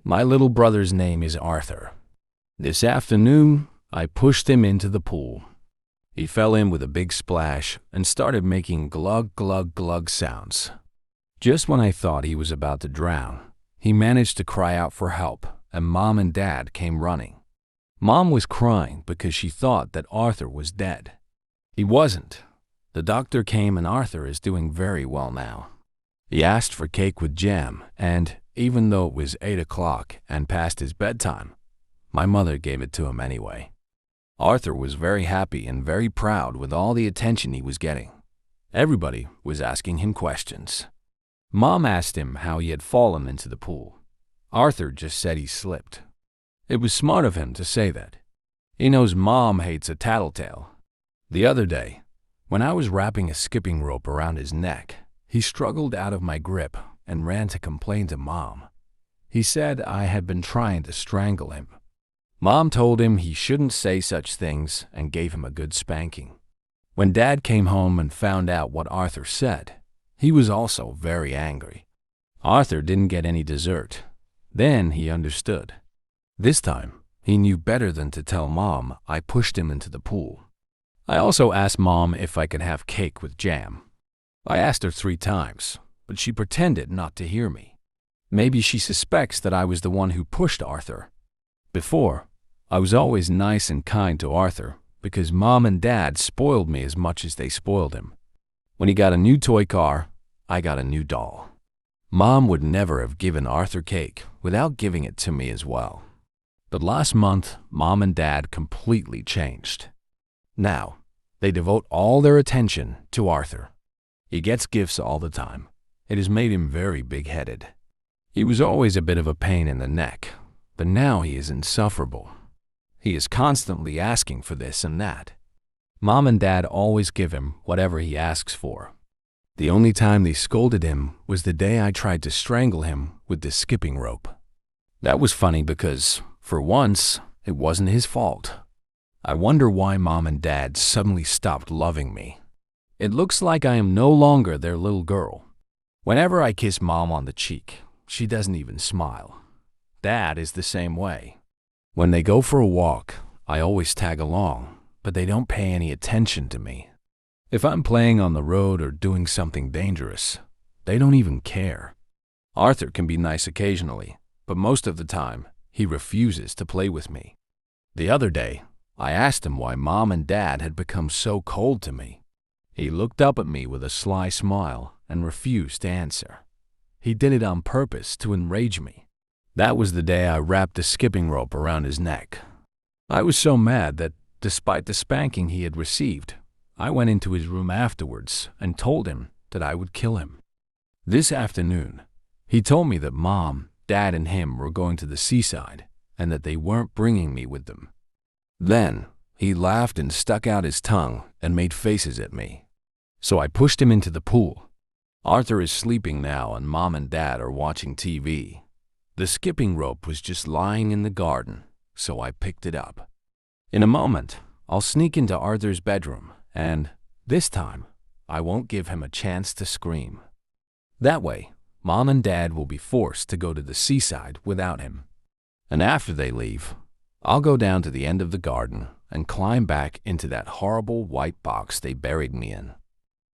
My little brother's name is Arthur. This afternoon, I pushed him into the pool. He fell in with a big splash and started making glug, glug, glug sounds. Just when I thought he was about to drown, he managed to cry out for help, and Mom and Dad came running. Mom was crying because she thought that Arthur was dead. He wasn't. The doctor came and Arthur is doing very well now. He asked for cake with jam, and even though it was 8 o'clock and past his bedtime, my mother gave it to him anyway. Arthur was very happy and very proud with all the attention he was getting. Everybody was asking him questions. Mom asked him how he had fallen into the pool. Arthur just said he slipped. It was smart of him to say that. He knows Mom hates a tattletale. The other day, when I was wrapping a skipping rope around his neck, he struggled out of my grip and ran to complain to Mom. He said I had been trying to strangle him. Mom told him he shouldn't say such things and gave him a good spanking. When Dad came home and found out what Arthur said, he was also very angry. Arthur didn't get any dessert. Then he understood. This time, he knew better than to tell Mom I pushed him into the pool. I also asked Mom if I could have cake with jam. I asked her 3 times, but she pretended not to hear me. Maybe she suspects that I was the one who pushed Arthur. Before, I was always nice and kind to Arthur because Mom and Dad spoiled me as much as they spoiled him. When he got a new toy car, I got a new doll. Mom would never have given Arthur cake without giving it to me as well. But last month, Mom and Dad completely changed. Now, they devote all their attention to Arthur. He gets gifts all the time. It has made him very big-headed. He was always a bit of a pain in the neck, but now he is insufferable. He is constantly asking for this and that. Mom and Dad always give him whatever he asks for. The only time they scolded him was the day I tried to strangle him with the skipping rope. That was funny because, for once, it wasn't his fault. I wonder why Mom and Dad suddenly stopped loving me. It looks like I am no longer their little girl. Whenever I kiss Mom on the cheek, she doesn't even smile. Dad is the same way. When they go for a walk, I always tag along, but they don't pay any attention to me. If I'm playing on the road or doing something dangerous, they don't even care. Arthur can be nice occasionally, but most of the time, he refuses to play with me. The other day, I asked him why Mom and Dad had become so cold to me. He looked up at me with a sly smile and refused to answer. He did it on purpose to enrage me. That was the day I wrapped the skipping rope around his neck. I was so mad that, despite the spanking he had received, I went into his room afterwards and told him that I would kill him. This afternoon, he told me that Mom, Dad, and him were going to the seaside and that they weren't bringing me with them. Then, he laughed and stuck out his tongue and made faces at me. So I pushed him into the pool. Arthur is sleeping now and Mom and Dad are watching TV. The skipping rope was just lying in the garden, so I picked it up. In a moment, I'll sneak into Arthur's bedroom and, this time, I won't give him a chance to scream. That way, Mom and Dad will be forced to go to the seaside without him. And after they leave, I'll go down to the end of the garden and climb back into that horrible white box they buried me in.